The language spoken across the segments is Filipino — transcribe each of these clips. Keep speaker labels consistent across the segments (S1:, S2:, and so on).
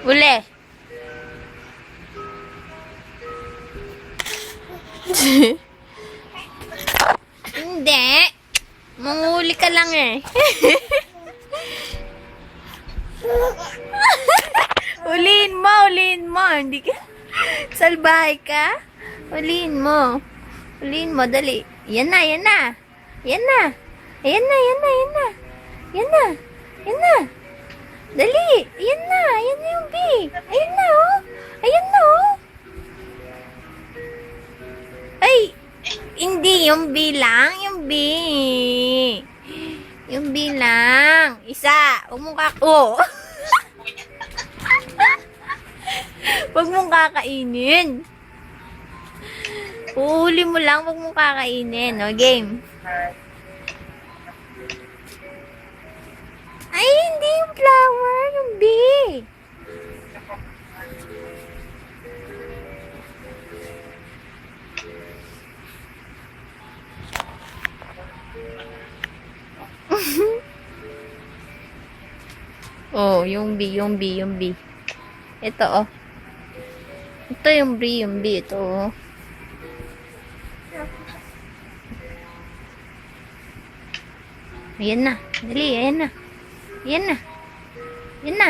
S1: Uli. Hindi. Manguli ka lang eh. Ulihin mo, ulihin mo. Hindi ka... Salbahe ka? Ulihin mo. Ulihin mo, dali. Yan na, yan na. Yan na. Ayan na, yan na, yan na. Yan na. Yan na. Dali. Yan na. Yan na yung B. Ayan na, oh. Ayan na, oh. Ay. Hindi, yung B lang. Yung B. Yung B lang. Isa. Huwag mong oh. Huwag mong kakainin. Uhuli mo lang, huwag mong kakainin. O, game. Ay, hindi yung flower, yung B. Oh, yung B, yung B, yung B. Ito, oh. Ito yung B, yung B. Ito, oh. Ayan na. Dali, ayan na. Ayan na. Ayan na.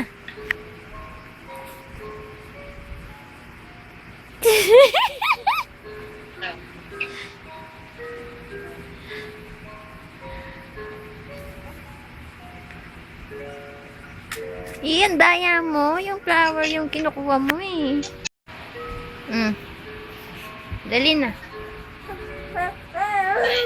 S1: Iyan, daya mo. Yung flower yung kinukuha mo eh. Dali na.